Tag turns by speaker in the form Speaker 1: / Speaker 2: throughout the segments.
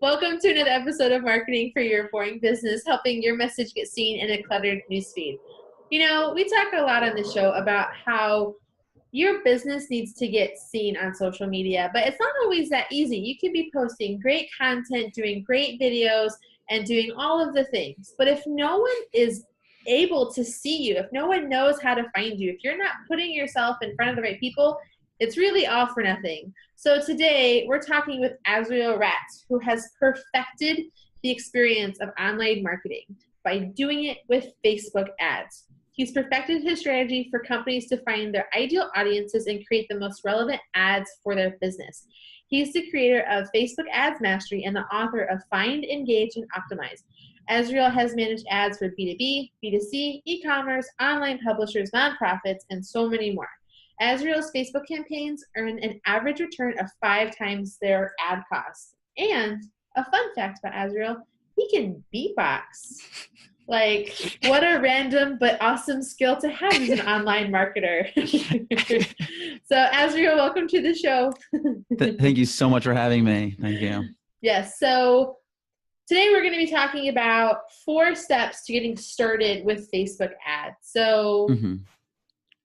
Speaker 1: Welcome to another episode of Marketing for Your Boring Business, helping your message get seen in a cluttered newsfeed. You know, we talk a lot on the show about how your business needs to get seen on social media, but it's not always that easy. You can be posting great content, doing great videos, and doing all of the things. But if no one is able to see you, if no one knows how to find you, if you're not putting yourself in front of the right people, it's really all for nothing. So today we're talking with Azriel, who has perfected the experience of online marketing by doing it with Facebook ads. He's perfected his strategy for companies to find their ideal audiences and create the most relevant ads for their business. He's the creator of Facebook Ads Mastery and the author of Find, Engage, and Optimize. Azriel has managed ads for B2B, B2C, e-commerce, online publishers, nonprofits, and so many more. Azriel's Facebook campaigns earn an average return of 5 times their ad costs. And a fun fact about Azriel, he can beatbox. Like, what a random but awesome skill to have as an online marketer. So, Azriel, welcome to the show.
Speaker 2: Thank you so much for having me. Thank you.
Speaker 1: Yes. So, today we're going to be talking about 4 steps to getting started with Facebook ads. So,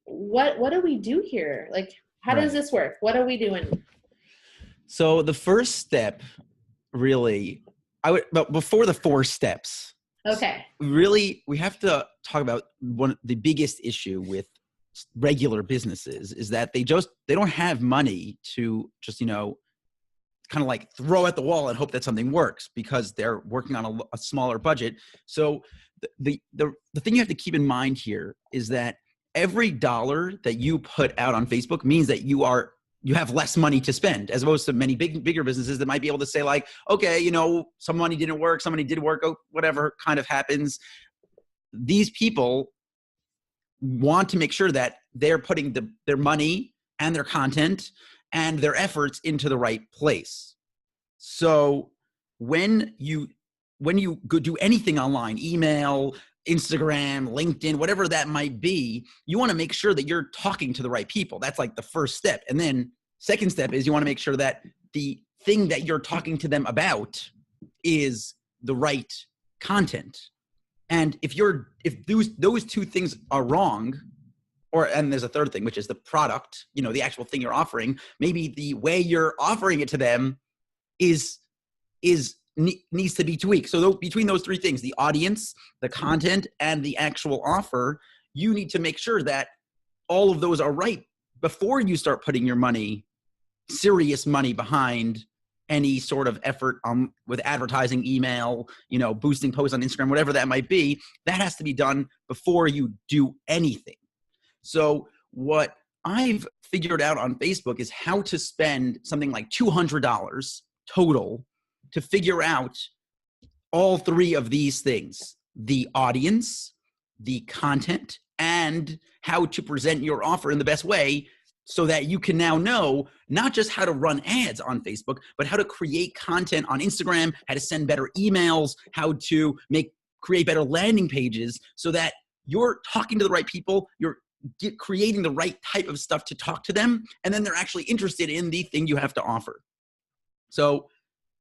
Speaker 1: what do we do here? Like, how does this work? What are we doing?
Speaker 2: So, the first step, really, but before the 4 steps.
Speaker 1: Okay.
Speaker 2: Really, we have to talk about the biggest issue with regular businesses is that they don't have money to just, kind of like throw at the wall and hope that something works because they're working on a smaller budget. So the thing you have to keep in mind here is that every dollar that you put out on Facebook means that you have less money to spend, as opposed to many bigger businesses that might be able to say like, okay, some money didn't work, some money did work, whatever kind of happens. These people want to make sure that they're putting their money and their content and their efforts into the right place. So when you go do anything online, email, Instagram, LinkedIn, whatever that might be, you want to make sure that you're talking to the right people. That's like the first step. And then second step is you want to make sure that the thing that you're talking to them about is the right content. And if those 2 things are wrong, and there's a third thing, which is the product, the actual thing you're offering, maybe the way you're offering it to them needs to be tweaked. So between those 3 things, the audience, the content, and the actual offer, you need to make sure that all of those are right before you start putting your serious money behind any sort of effort with advertising, email, boosting posts on Instagram, whatever that might be. That has to be done before you do anything. So what I've figured out on Facebook is how to spend something like $200 total to figure out all 3 of these things: the audience, the content, and how to present your offer in the best way so that you can now know not just how to run ads on Facebook, but how to create content on Instagram, how to send better emails, how to create better landing pages so that you're talking to the right people, you're creating the right type of stuff to talk to them, and then they're actually interested in the thing you have to offer. So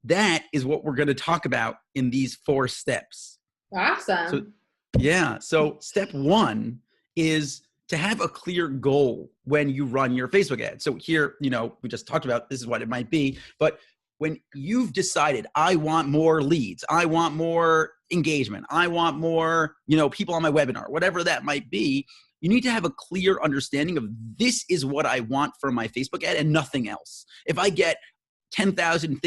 Speaker 2: that is what we're going to talk about in these 4 steps.
Speaker 1: Awesome.
Speaker 2: So step 1 is to have a clear goal when you run your Facebook ad. So here, we just talked about this is what it might be, but when you've decided, I want more leads, I want more engagement, I want more, people on my webinar, whatever that might be, you need to have a clear understanding of this is what I want from my Facebook ad and nothing else. If I get 10,000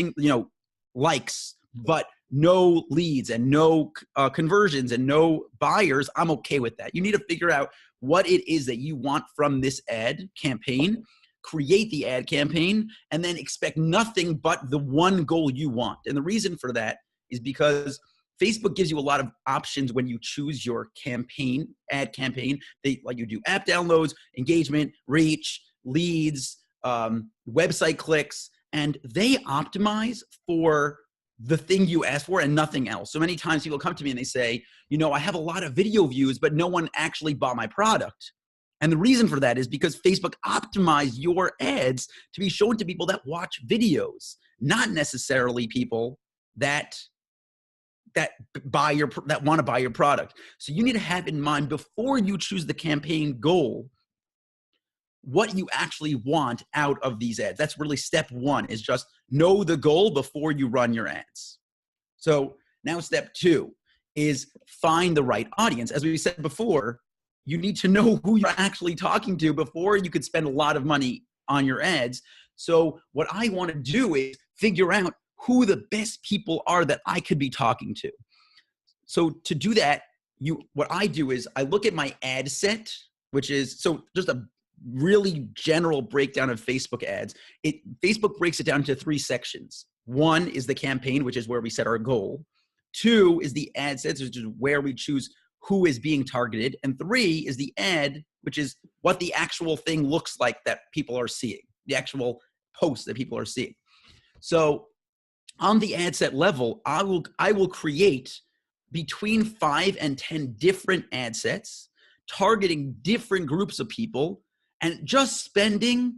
Speaker 2: likes, but no leads and no conversions and no buyers, I'm okay with that. You need to figure out what it is that you want from this ad campaign, create the ad campaign, and then expect nothing but the one goal you want. And the reason for that is because Facebook gives you a lot of options when you choose your ad campaign. You do app downloads, engagement, reach, leads, website clicks, and they optimize for the thing you asked for and nothing else. So many times people come to me and they say, I have a lot of video views, but no one actually bought my product. And the reason for that is because Facebook optimized your ads to be shown to people that watch videos, not necessarily people that want to buy your product. So you need to have in mind before you choose the campaign goal, what you actually want out of these ads. That's really step one, is just know the goal before you run your ads. So now step two is find the right audience. As we said before, you need to know who you're actually talking to before you could spend a lot of money on your ads. So what I want to do is figure out who the best people are that I could be talking to. So to do that, what I do is I look at my ad set, which is, so just a really general breakdown of Facebook ads. Facebook breaks it down into 3 sections. 1 is the campaign, which is where we set our goal. 2 is the ad sets, which is where we choose who is being targeted. And 3 is the ad, which is what the actual thing looks like that people are seeing, the actual post that people are seeing. So on the ad set level, I will create between 5 and 10 different ad sets targeting different groups of people, and just spending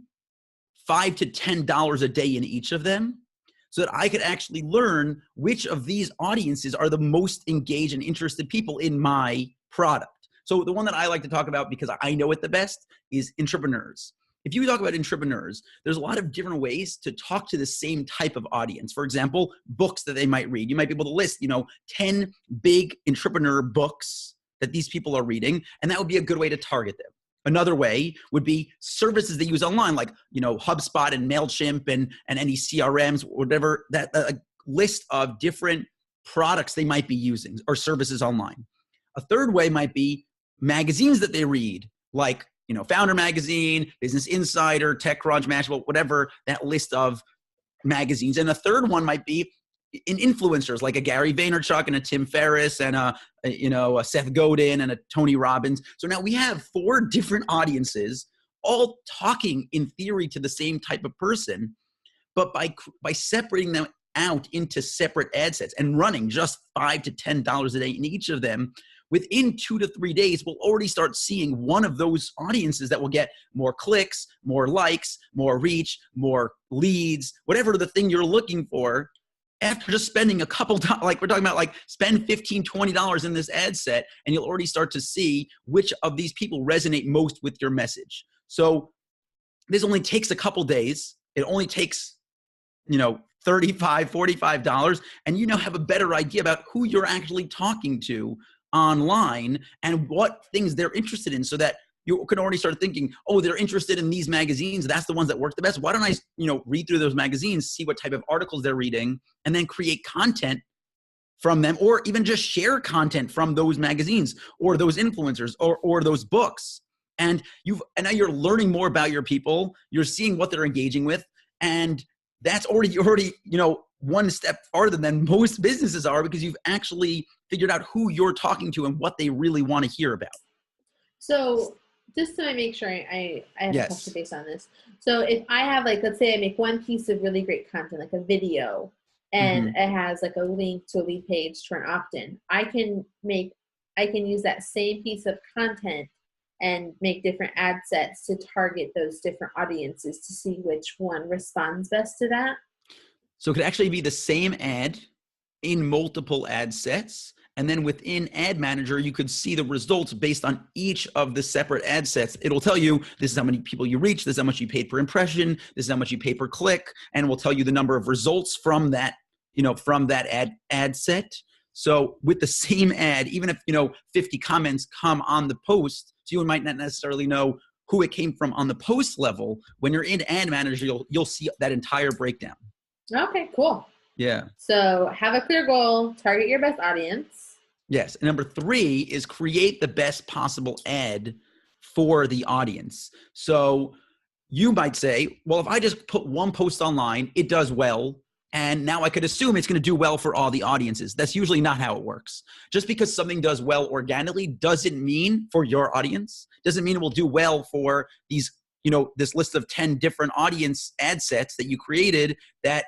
Speaker 2: $5 to $10 a day in each of them, so that I could actually learn which of these audiences are the most engaged and interested people in my product. So the one that I like to talk about, because I know it the best, is entrepreneurs. If you talk about entrepreneurs, there's a lot of different ways to talk to the same type of audience. For example, books that they might read. You might be able to list, 10 big entrepreneur books that these people are reading, and that would be a good way to target them. Another way would be services they use online, like, HubSpot and MailChimp and any CRMs, whatever, that a list of different products they might be using or services online. A third way might be magazines that they read, like, Founder Magazine, Business Insider, TechCrunch, Mashable, whatever, that list of magazines. And a third one might be in influencers, like a Gary Vaynerchuk and a Tim Ferriss and a Seth Godin and a Tony Robbins. So now we have 4 different audiences all talking in theory to the same type of person, but by separating them out into separate ad sets and running just $5 to $10 a day in each of them, within 2 to 3 days, we'll already start seeing one of those audiences that will get more clicks, more likes, more reach, more leads, whatever the thing you're looking for. After just spending a couple, like we're talking about, like spend $15, $20 in this ad set, and you'll already start to see which of these people resonate most with your message. So this only takes a couple days. It only takes, $35, $45, and have a better idea about who you're actually talking to online and what things they're interested in, so that you can already start thinking, oh, they're interested in these magazines. That's the ones that work the best. Why don't I, read through those magazines, see what type of articles they're reading, and then create content from them, or even just share content from those magazines or those influencers or those books. And now you're learning more about your people. You're seeing what they're engaging with. And that's already, one step farther than most businesses are, because you've actually figured out who you're talking to and what they really want to hear about.
Speaker 1: So just to make sure I have
Speaker 2: Yes.
Speaker 1: a touch base on this. So if I have, like, let's say I make one piece of really great content, like a video, and it has like a link to a lead page to an opt-in, I can use that same piece of content and make different ad sets to target those different audiences to see which one responds best to that.
Speaker 2: So it could actually be the same ad in multiple ad sets. And then within Ad Manager, you could see the results based on each of the separate ad sets. It'll tell you this is how many people you reach, this is how much you paid per impression, this is how much you pay per click, and will tell you the number of results from that, from that ad set. So with the same ad, even if 50 comments come on the post, so you might not necessarily know who it came from on the post level. When you're in Ad Manager, you'll see that entire breakdown.
Speaker 1: Okay, cool.
Speaker 2: Yeah.
Speaker 1: So have a clear goal, target your best audience.
Speaker 2: Yes. And number 3 is create the best possible ad for the audience. So you might say, well, if I just put one post online, it does well, and now I could assume it's going to do well for all the audiences. That's usually not how it works. Just because something does well organically doesn't mean, for your audience, doesn't mean it will do well for these, this list of 10 different audience ad sets that you created that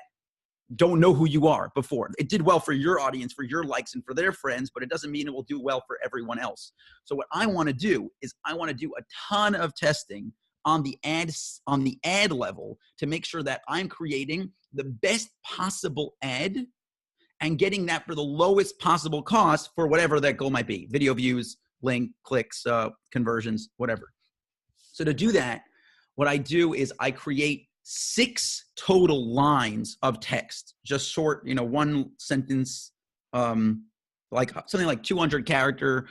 Speaker 2: don't know who you are before. It did well for your audience, for your likes and for their friends, but it doesn't mean it will do well for everyone else. So what I want to do is I want to do a ton of testing on the ad level to make sure that I'm creating the best possible ad and getting that for the lowest possible cost for whatever that goal might be: video views, link clicks, conversions, whatever. So to do that, what I do is I create 6 total lines of text, just short, one sentence, like something like 200 character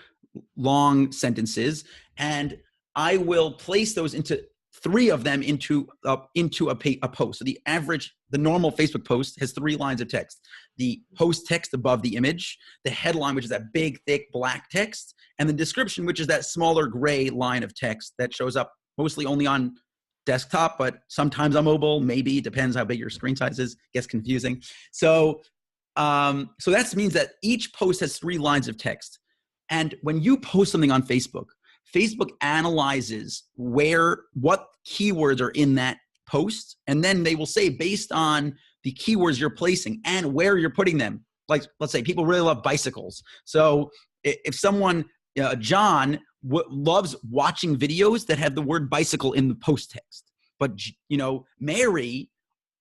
Speaker 2: long sentences. And I will place those into 3 of them into a post. So the normal Facebook post has 3 lines of text: the post text above the image, the headline, which is that big, thick black text, and the description, which is that smaller gray line of text that shows up mostly only on desktop, but sometimes on mobile, maybe, depends how big your screen size is, gets confusing. So that means that each post has 3 lines of text. And when you post something on Facebook, Facebook analyzes what keywords are in that post, and then they will say, based on the keywords you're placing and where you're putting them, like, let's say people really love bicycles. So if someone, John, loves watching videos that have the word bicycle in the post text, but Mary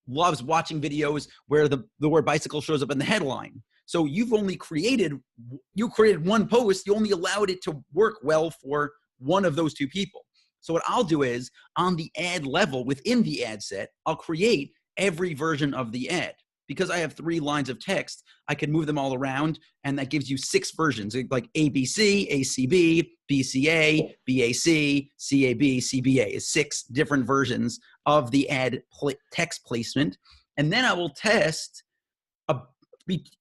Speaker 2: loves watching videos where the word bicycle shows up in the headline. So you created one post, you only allowed it to work well for one of those 2 people. So what I'll do is, on the ad level within the ad set, I'll create every version of the ad. Because I have 3 lines of text, I can move them all around, and that gives you 6 versions, like ABC, ACB, BCA, BAC, CAB, CBA is 6 different versions of the ad text placement. And then I will test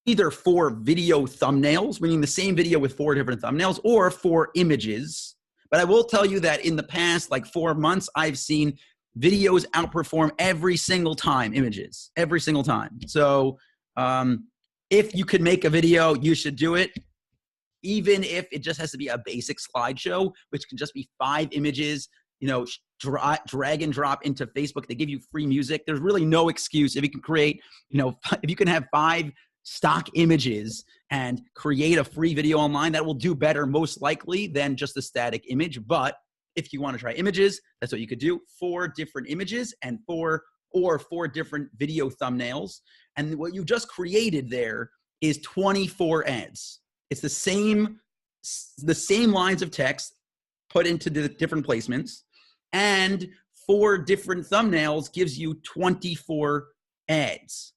Speaker 2: either 4 video thumbnails, meaning the same video with 4 different thumbnails, or 4 images. But I will tell you that in the past, like 4 months, I've seen videos outperform every single time images, every single time. So if you could make a video, you should do it. Even if it just has to be a basic slideshow, which can just be 5 images, drag and drop into Facebook. They give you free music. There's really no excuse. If you can create, if you can have 5 stock images and create a free video online, that will do better most likely than just a static image. But if you want to try images, that's what you could do: 4 different images and 4 different video thumbnails. And what you just created there is 24 ads. It's the same lines of text put into the different placements, and 4 different thumbnails gives you 24 ads.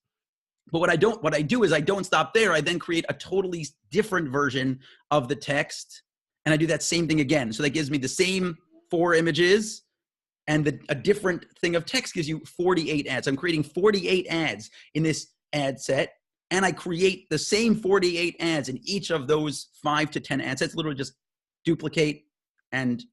Speaker 2: But what I do is I don't stop there. I then create a totally different version of the text, and I do that same thing again. So that gives me the same 4 images, and a different thing of text gives you 48 ads. I'm creating 48 ads in this ad set, and I create the same 48 ads in each of those 5 to 10 ad sets. Literally just duplicate, and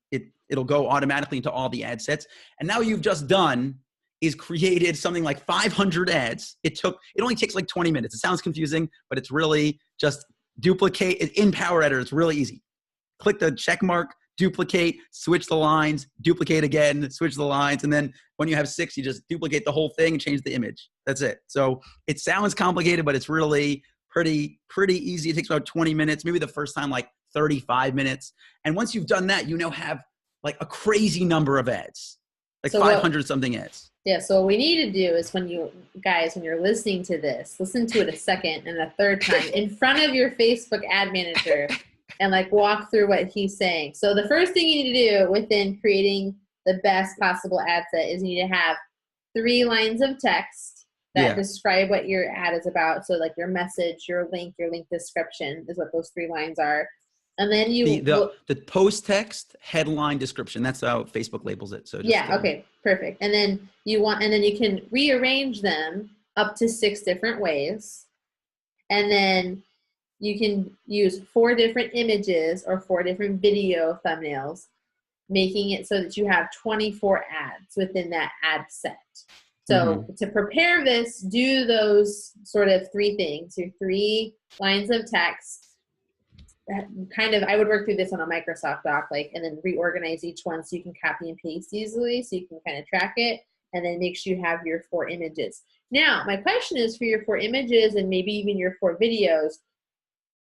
Speaker 2: it'll go automatically into all the ad sets. And now you've just done is created something like 500 ads. It only takes like 20 minutes. It sounds confusing, but it's really just duplicate. In Power Editor, it's really easy. Click the check mark, duplicate, switch the lines, duplicate again, switch the lines. And then when you have 6, you just duplicate the whole thing and change the image. That's it. So it sounds complicated, but it's really pretty easy. It takes about 20 minutes, maybe the first time like 35 minutes. And once you've done that, you now have like a crazy number of ads, like 500 something ads.
Speaker 1: Yeah, so what we need to do is when you're listening to this, listen to it a second and a third time in front of your Facebook ad manager and like walk through what he's saying. So the first thing you need to do within creating the best possible ad set is you need to have 3 lines of text that describe what your ad is about. So like your message, your link description is what those 3 lines are. And then
Speaker 2: the post text, headline, description. That's how Facebook labels it. So
Speaker 1: okay, perfect. And then you can rearrange them up to 6 different ways. And then you can use 4 different images or 4 different video thumbnails, making it so that you have 24 ads within that ad set. So to prepare this, do those sort of 3 things, your 3 lines of text. I would work through this on a Microsoft doc, and then reorganize each one so you can copy and paste easily, so you can kind of track it, and then make sure you have your 4 images. Now, my question is for your 4 images and maybe even your 4 videos,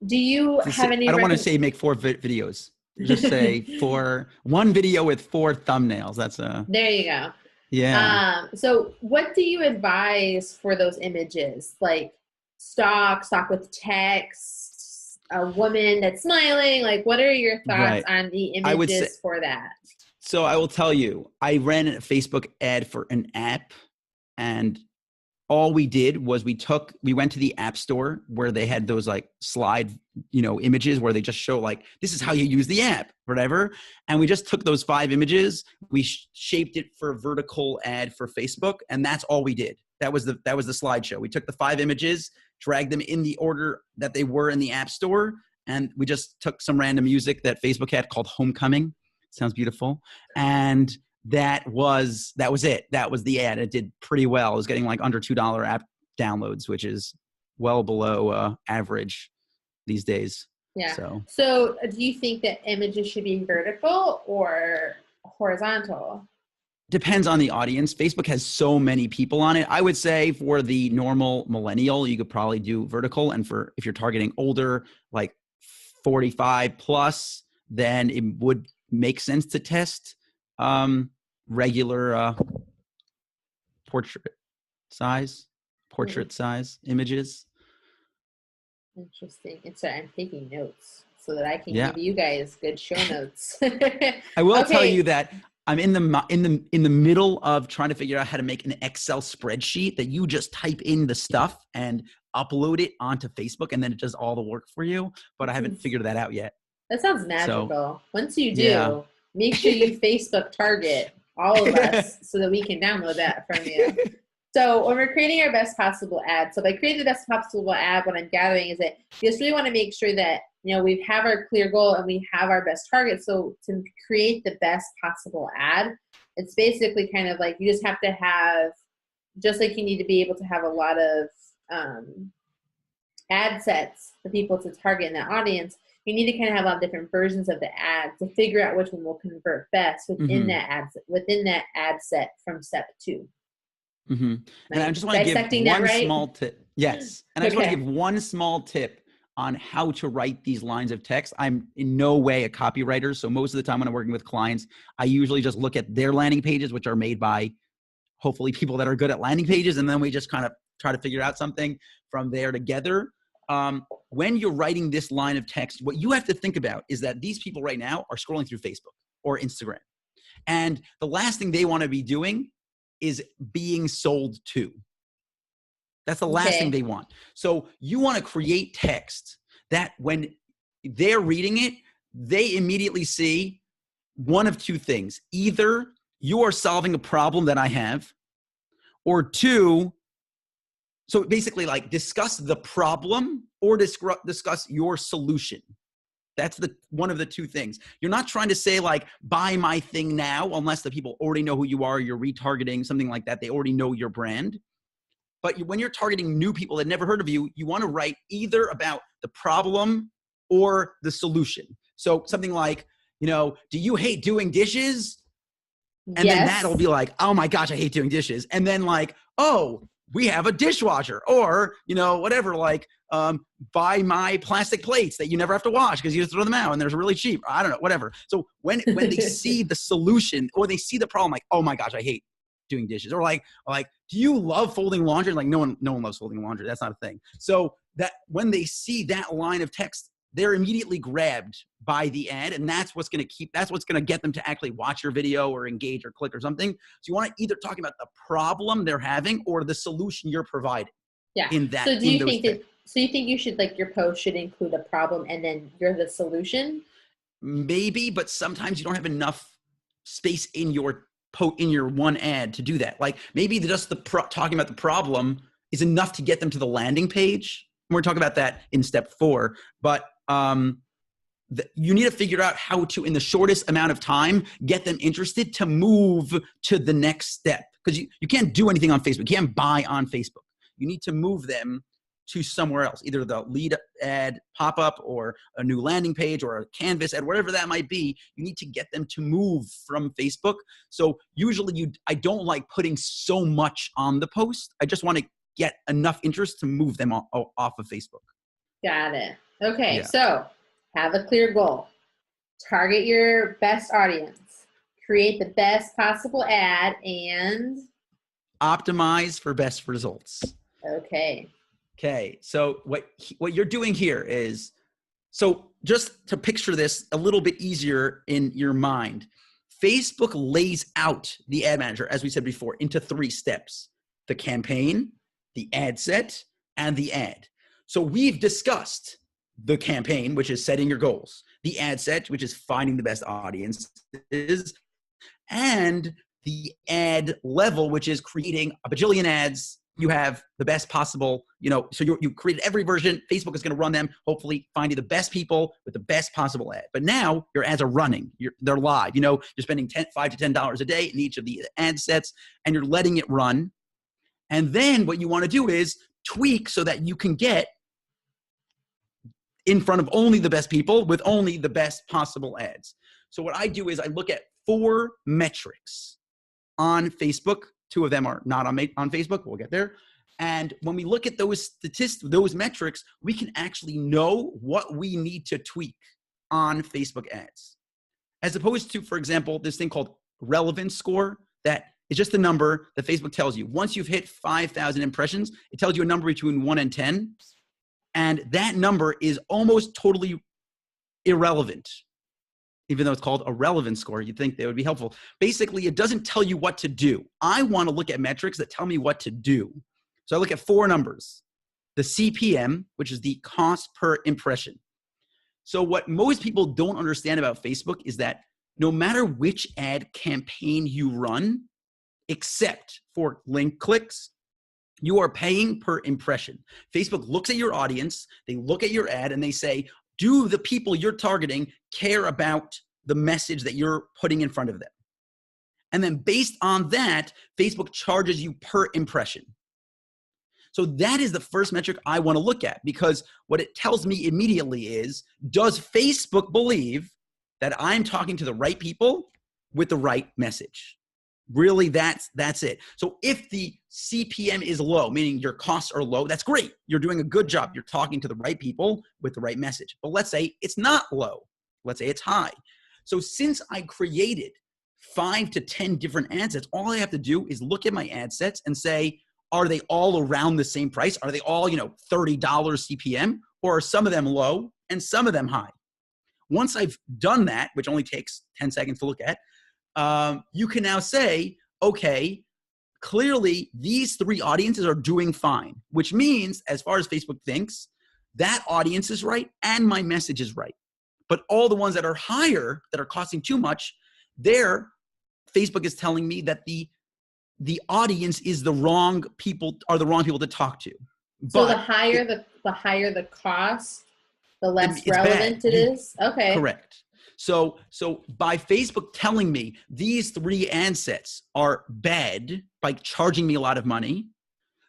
Speaker 1: do you have any?
Speaker 2: I don't want to say make 4 videos. Just say for one video with 4 thumbnails. That's a,
Speaker 1: There you go.
Speaker 2: yeah.
Speaker 1: So what do you advise for those images? Like stock with text, a woman that's smiling? Like, what are your thoughts
Speaker 2: Right.
Speaker 1: on the
Speaker 2: I would say,
Speaker 1: images for that?
Speaker 2: so I will tell you, I ran a Facebook ad for an app, and all we did was we went to the app store where they had those like slide, images where they just show like, this is how you use the app, whatever. And we just took those 5 images, we shaped it for a vertical ad for Facebook. And that's all we did. That was the slideshow. We took the 5 images, dragged them in the order that they were in the app store. And we just took some random music that Facebook had called Homecoming. Sounds beautiful. And that was it. That was the ad. It did pretty well. It was getting like under $2 app downloads, which is well below average these days.
Speaker 1: Yeah. So do you think that images should be vertical or horizontal?
Speaker 2: Depends on the audience. Facebook has so many people on it. I would say for the normal millennial, you could probably do vertical. And if you're targeting older, like 45 plus, then it would make sense to test regular portrait size images.
Speaker 1: Interesting. And so I'm taking notes so that I can give you guys good show notes.
Speaker 2: I will tell you that I'm in the middle of trying to figure out how to make an Excel spreadsheet that you just type in the stuff and upload it onto Facebook, and then it does all the work for you. But I haven't figured that out yet.
Speaker 1: That sounds magical. So, once you do, make sure you Facebook target all of us so that we can download that from you. So when we're creating our best possible ad, so by creating the best possible ad, what I'm gathering is that you just really want to make sure that, we have our clear goal and we have our best target. So to create the best possible ad, it's basically kind of like you just have to have, just like you need to be able to have a lot of ad sets for people to target in that audience, you need to kind of have a lot of different versions of the ad to figure out which one will convert best within that ad set from step 2.
Speaker 2: Mm-hmm. And I just want to give one small tip. Yes. And I just want to give one small tip on how to write these lines of text. I'm in no way a copywriter. So most of the time when I'm working with clients, I usually just look at their landing pages, which are made by hopefully people that are good at landing pages. And then we just kind of try to figure out something from there together. When you're writing this line of text, what you have to think about is that these people right now are scrolling through Facebook or Instagram. And the last thing they want to be doing is being sold to. That's the last thing they want. So you want to create text that when they're reading it, they immediately see one of 2 things. Either you are solving a problem that I have, or 2, so basically like discuss the problem or discuss your solution. That's one of the 2 things. You're not trying to say like, buy my thing now, unless the people already know who you are, you're retargeting, something like that. They already know your brand. But when you're targeting new people that never heard of you, you want to write either about the problem or the solution. So something like, do you hate doing dishes? And then that'll be like, oh my gosh, I hate doing dishes. And then like, oh, we have a dishwasher, or, whatever, like, buy my plastic plates that you never have to wash because you just throw them out and they're really cheap. I don't know, whatever. So when they see the solution or they see the problem, like, oh my gosh, I hate doing dishes, or like, do you love folding laundry? Like no one loves folding laundry. That's not a thing. So that when they see that line of text, they're immediately grabbed by the ad, and that's what's going to get them to actually watch your video or engage or click or something. So you want to either talk about the problem they're having or the solution you're providing.
Speaker 1: Yeah.
Speaker 2: In that,
Speaker 1: so do you think so you think you should, like, your post should include a problem and then you're the solution?
Speaker 2: Maybe, but sometimes you don't have enough space in your one ad to do that. Like maybe just talking about the problem is enough to get them to the landing page. We're talking about that in step 4, but you need to figure out how to, in the shortest amount of time, get them interested to move to the next step. Because you can't do anything on Facebook. You can't buy on Facebook. You need to move them to somewhere else, either the lead ad pop-up or a new landing page or a Canvas ad, whatever that might be. You need to get them to move from Facebook. So usually I don't like putting so much on the post. I just want to get enough interest to move them off of Facebook.
Speaker 1: Got it. Okay. Yeah. So have a clear goal. target your best audience, create the best possible ad, and
Speaker 2: optimize for best results.
Speaker 1: okay.
Speaker 2: Okay, so what you're doing here is, so just to picture this a little bit easier in your mind, Facebook lays out the ad manager, as we said before, into 3 steps: the campaign, the ad set, and the ad. So we've discussed the campaign, which is setting your goals, the ad set, which is finding the best audiences, and the ad level, which is creating a bajillion ads. You have the best possible, so you created every version. Facebook is going to run them, hopefully find you the best people with the best possible ad. But now your ads are running. They're live. You're spending $5 to $10 a day in each of the ad sets, and you're letting it run. And then what you want to do is tweak so that you can get in front of only the best people with only the best possible ads. So what I do is I look at 4 metrics on Facebook. 2 of them are not on Facebook. We'll get there. And when we look at those statistics, those metrics, we can actually know what we need to tweak on Facebook ads. As opposed to, for example, this thing called relevance score, that is just a number that Facebook tells you. Once you've hit 5,000 impressions, it tells you a number between 1 and 10. And that number is almost totally irrelevant. Even though it's called a relevance score, you'd think they would be helpful. Basically, it doesn't tell you what to do. I want to look at metrics that tell me what to do. So I look at 4 numbers. The CPM, which is the cost per impression. So what most people don't understand about Facebook is that no matter which ad campaign you run, except for link clicks, you are paying per impression. Facebook looks at your audience, they look at your ad, and they say, do the people you're targeting care about the message that you're putting in front of them? And then based on that, Facebook charges you per impression. So that is the first metric I want to look at, because what it tells me immediately is, does Facebook believe that I'm talking to the right people with the right message? Really, that's it. So if the CPM is low, meaning your costs are low, that's great. You're doing a good job. You're talking to the right people with the right message. But let's say it's not low. Let's say it's high. So since I created 5 to 10 different ad sets, all I have to do is look at my ad sets and say, are they all around the same price? Are they all, $30 CPM? Or are some of them low and some of them high? Once I've done that, which only takes 10 seconds to look at, you can now say, okay, clearly these 3 audiences are doing fine, which means, as far as Facebook thinks, that audience is right and my message is right. But all the ones that are higher, that are costing too much, Facebook is telling me that the audience is the wrong people, are the wrong people to talk to.
Speaker 1: So the higher the cost, the less relevant it is? Okay.
Speaker 2: Correct. So by Facebook telling me these 3 ad sets are bad by charging me a lot of money,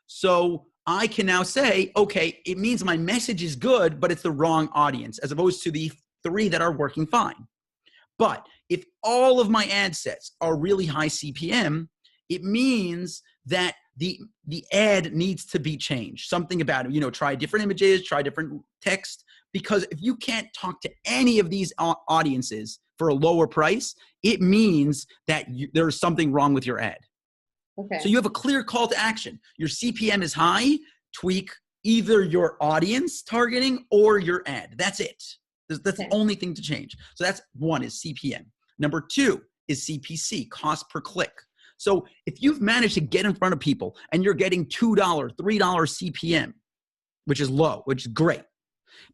Speaker 2: so I can now say, okay, it means my message is good, but it's the wrong audience, as opposed to the 3 that are working fine. But if all of my ad sets are really high CPM, it means that the ad needs to be changed. Something about it, try different images, try different text. Because if you can't talk to any of these audiences for a lower price, it means that there's something wrong with your ad.
Speaker 1: Okay.
Speaker 2: So you have a clear call to action. Your CPM is high, tweak either your audience targeting or your ad. That's it. That's the only thing to change. So that's 1 is CPM. Number 2 is CPC, cost per click. So if you've managed to get in front of people and you're getting $2, $3 CPM, which is low, which is great,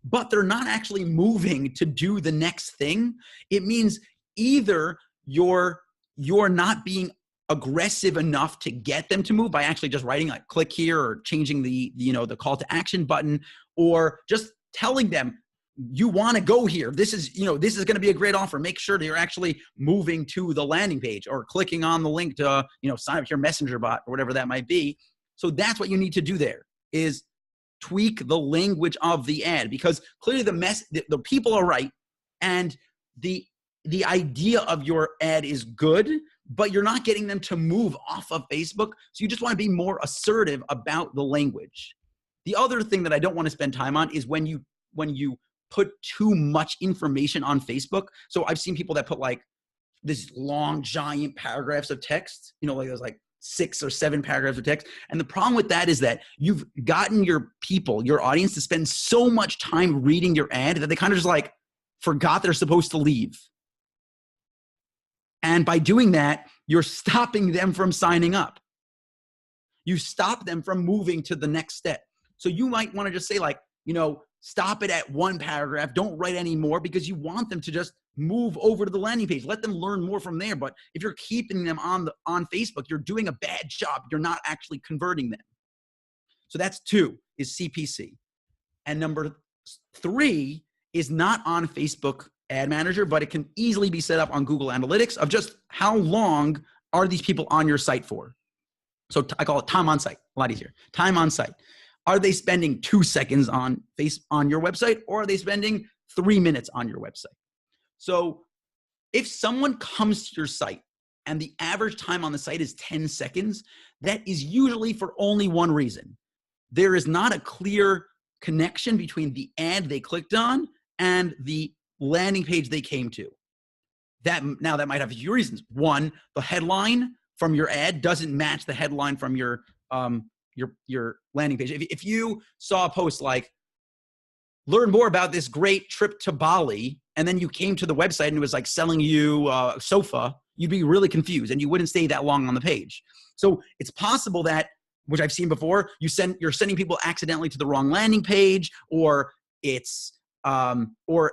Speaker 2: but they're not actually moving to do the next thing, it means either you're not being aggressive enough to get them to move by actually just writing like click here or changing the call to action button, or just telling them you want to go here. This is going to be a great offer. Make sure that you're actually moving to the landing page or clicking on the link to, sign up to your messenger bot or whatever that might be. So that's what you need to do there, is tweak the language of the ad, because clearly the people are right and the idea of your ad is good, but you're not getting them to move off of Facebook. So you just want to be more assertive about the language. The other thing that I don't want to spend time on is when you put too much information on Facebook. So I've seen people that put like this long, giant paragraphs of text, like there's like 6 or 7 paragraphs of text. And the problem with that is that you've gotten your people, your audience, to spend so much time reading your ad that they kind of just like forgot they're supposed to leave. And by doing that, you're stopping them from signing up. You stop them from moving to the next step. So you might want to just say like, stop it at 1 paragraph. Don't write any more, because you want them to just move over to the landing page. Let them learn more from there. But if you're keeping them on Facebook, you're doing a bad job. You're not actually converting them. So that's 2 is CPC. And number 3 is not on Facebook Ad Manager, but it can easily be set up on Google Analytics of just how long are these people on your site for. So I call it time on site, a lot easier. Time on site. Are they spending 2 seconds on your website, or are they spending 3 minutes on your website? So if someone comes to your site and the average time on the site is 10 seconds, that is usually for only one reason. There is not a clear connection between the ad they clicked on and the landing page they came to. That might have a few reasons. 1, the headline from your ad doesn't match the headline from your landing page. If you saw a post like, learn more about this great trip to Bali, and then you came to the website and it was like selling you a sofa, you'd be really confused and you wouldn't stay that long on the page. So it's possible that, which I've seen before, you're sending people accidentally to the wrong landing page, or it's or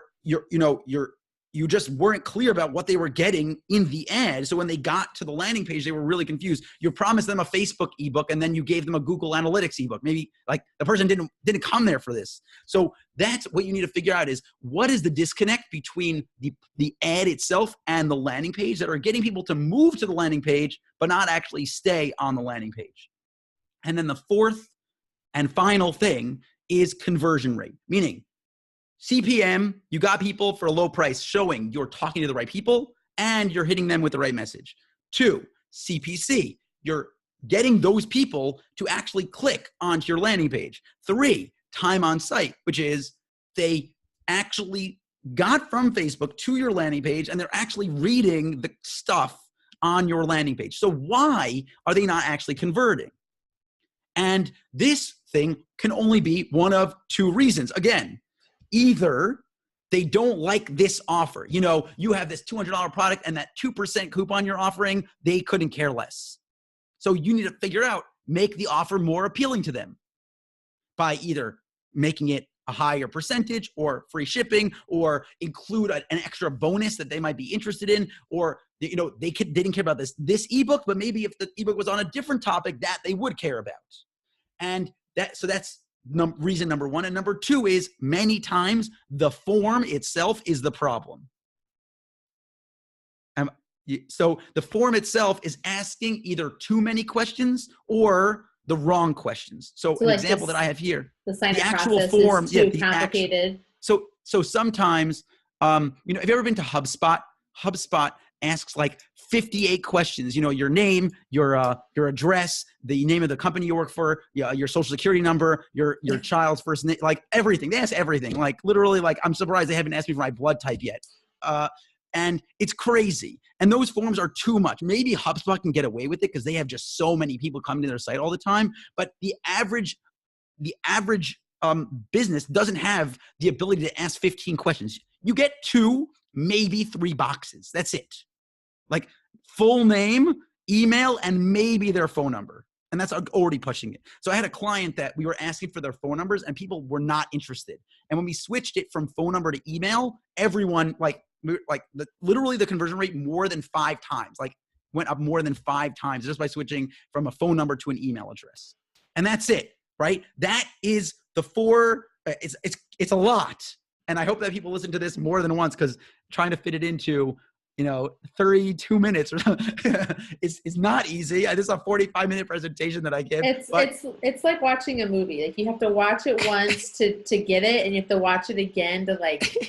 Speaker 2: you just weren't clear about what they were getting in the ad. So when they got to the landing page, they were really confused. You promised them a Facebook ebook, and then you gave them a Google Analytics ebook. Maybe like the person didn't come there for this. So that's what you need to figure out, is what is the disconnect between the ad itself and the landing page that are getting people to move to the landing page, but not actually stay on the landing page. And then the 4th and final thing is conversion rate, meaning CPM, you got people for a low price, showing you're talking to the right people and you're hitting them with the right message. 2, CPC, you're getting those people to actually click onto your landing page. 3, time on site, which is they actually got from Facebook to your landing page and they're actually reading the stuff on your landing page. So why are they not actually converting? And this thing can only be one of 2 reasons. Again, either they don't like this offer. You have this $200 product and that 2% coupon you're offering, they couldn't care less. So you need to figure out, make the offer more appealing to them by either making it a higher percentage or free shipping, or include an extra bonus that they might be interested in, or they didn't care about this ebook, but maybe if the ebook was on a different topic that they would care about. And that's reason number 1. And number 2 is, many times the form itself is the problem. So the form itself is asking either too many questions or the wrong questions. So an
Speaker 1: like
Speaker 2: example that I have here,
Speaker 1: the
Speaker 2: actual
Speaker 1: process
Speaker 2: form
Speaker 1: is too complicated.
Speaker 2: So sometimes, have you ever been to HubSpot? HubSpot asks like 58 questions, your name, your address, the name of the company you work for, your social security number, your child's first name, like everything. They ask everything, like literally, like I'm surprised they haven't asked me for my blood type yet. And it's crazy. And those forms are too much. Maybe HubSpot can get away with it because they have just so many people coming to their site all the time. But the average business doesn't have the ability to ask 15 questions. You get 2, maybe 3 boxes. That's it. Like full name, email, and maybe their phone number. And that's already pushing it. So I had a client that we were asking for their phone numbers and people were not interested. And when we switched it from phone number to email, everyone literally the conversion rate more than 5 times, went up more than 5 times just by switching from a phone number to an email address. And that's it, right? That is the 4, it's a lot. And I hope that people listen to this more than once, because trying to fit it into 32 minutes or something. It's not easy. This is a 45-minute presentation that I give.
Speaker 1: It's like watching a movie. Like you have to watch it once to get it, and you have to watch it again to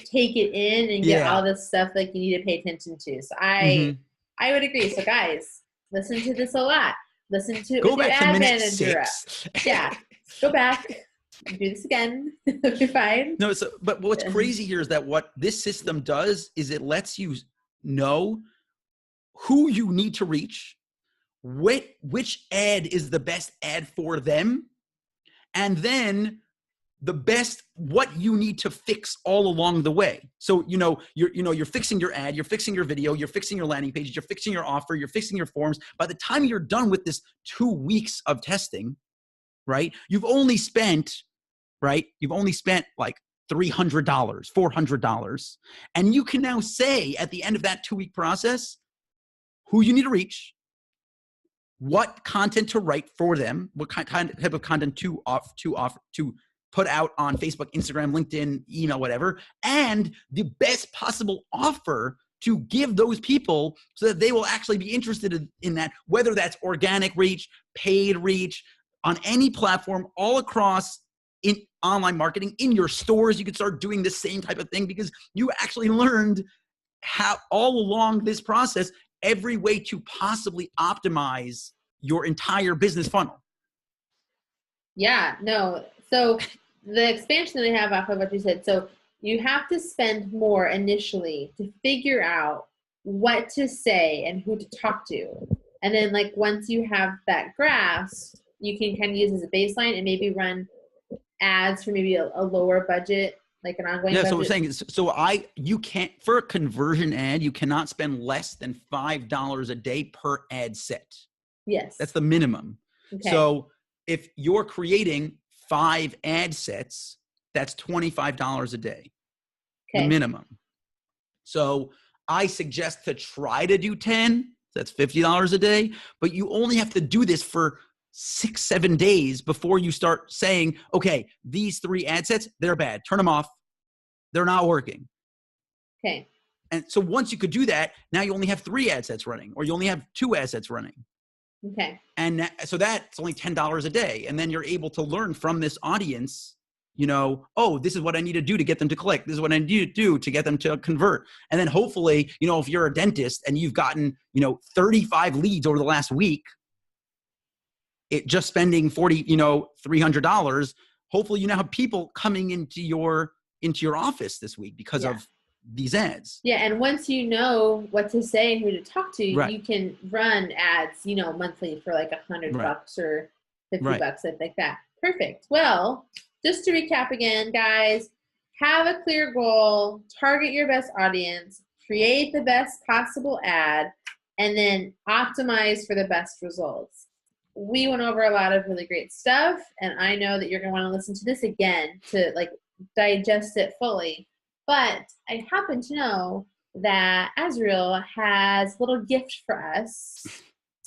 Speaker 1: take it in and get all this stuff you need to pay attention to. So I would agree. So guys, listen to this a lot. Listen to it with your ad manager. Yeah, go back. Do this again. You're fine.
Speaker 2: No, so, but what's crazy here is that what this system does is it lets you know who you need to reach, which ad is the best ad for them, and then the best what you need to fix all along the way. So you're fixing your ad, you're fixing your video, you're fixing your landing page, you're fixing your offer, you're fixing your forms. By the time you're done with this 2 weeks of testing, right? You've only spent like $300, $400, and you can now say at the end of that 2-week process who you need to reach, what content to write for them, what type of content to put out on Facebook, Instagram, LinkedIn, email, whatever, and the best possible offer to give those people so that they will actually be interested in that, whether that's organic reach, paid reach, on any platform, all across in online marketing. In your stores, you could start doing the same type of thing because you actually learned how all along this process, every way to possibly optimize your entire business funnel.
Speaker 1: Yeah, no. So the expansion that I have off of what you said, so you have to spend more initially to figure out what to say and who to talk to. And then like once you have that grasp, you can kind of use as a baseline and maybe run ads for maybe a lower budget, like an ongoing budget.
Speaker 2: So we're saying, you can't, for a conversion ad, you cannot spend less than $5 a day per ad set.
Speaker 1: Yes.
Speaker 2: That's the minimum. Okay. So if you're creating 5 ad sets, that's $25 a day, the minimum. So I suggest to try to do 10, that's $50 a day, but you only have to do this for 6-7 days before you start saying, okay, these 3 ad sets, they're bad. Turn them off. They're not working.
Speaker 1: Okay.
Speaker 2: And so once you could do that, now you only have 3 ad sets running, or you only have 2 ad sets running.
Speaker 1: Okay.
Speaker 2: And so that's only $10 a day. And then you're able to learn from this audience, oh, this is what I need to do to get them to click. This is what I need to do to get them to convert. And then hopefully, if you're a dentist and you've gotten, 35 leads over the last week, it just spending $300, hopefully you now have people coming into your office this week because of these ads.
Speaker 1: Yeah. And once you know what to say and who to talk to, you can run ads, monthly for like $100 or $50, something like that. Perfect. Well, just to recap again, guys, have a clear goal, target your best audience, create the best possible ad, and then optimize for the best results. We went over a lot of really great stuff, and I know that you're going to want to listen to this again to like digest it fully. But I happen to know that Azriel has a little gift for us.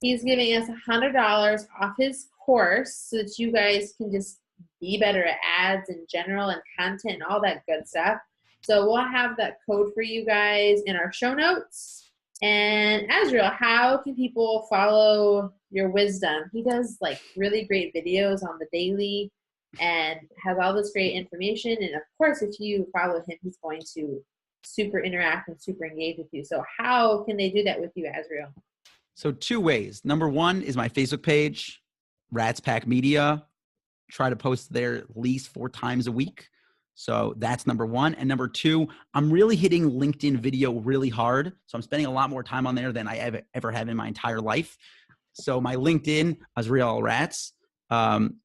Speaker 1: He's giving us $100 off his course so that you guys can just be better at ads in general and content and all that good stuff. So we'll have that code for you guys in our show notes. And Azriel, how can people follow your wisdom? He does like really great videos on the daily and has all this great information. And of course, if you follow him, he's going to super interact and super engage with you. So how can they do that with you, Azriel?
Speaker 2: So 2 ways. Number 1 is my Facebook page, Rats Pack Media. Try to post there at least 4 times a week. So that's number 1. And number 2, I'm really hitting LinkedIn video really hard. So I'm spending a lot more time on there than I ever have in my entire life. So my LinkedIn, Azriel Rats,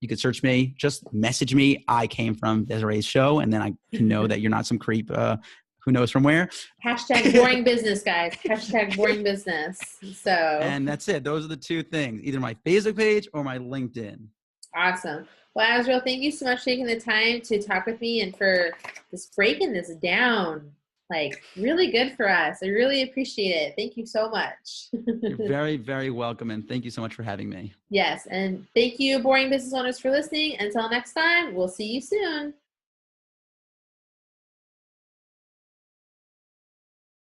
Speaker 2: you could search me, just message me. I came from Desiree's show, and then I can know that you're not some creep who knows from where.
Speaker 1: Hashtag boring business, guys. Hashtag boring business. So.
Speaker 2: And that's it. Those are the 2 things, either my Facebook page or my LinkedIn.
Speaker 1: Awesome. Well, Azriel, thank you so much for taking the time to talk with me and for just breaking this down. Like, really good for us. I really appreciate it. Thank you so much.
Speaker 2: You're very, very welcome, and thank you so much for having me.
Speaker 1: Yes, and thank you, boring business owners, for listening. Until next time, we'll see you soon.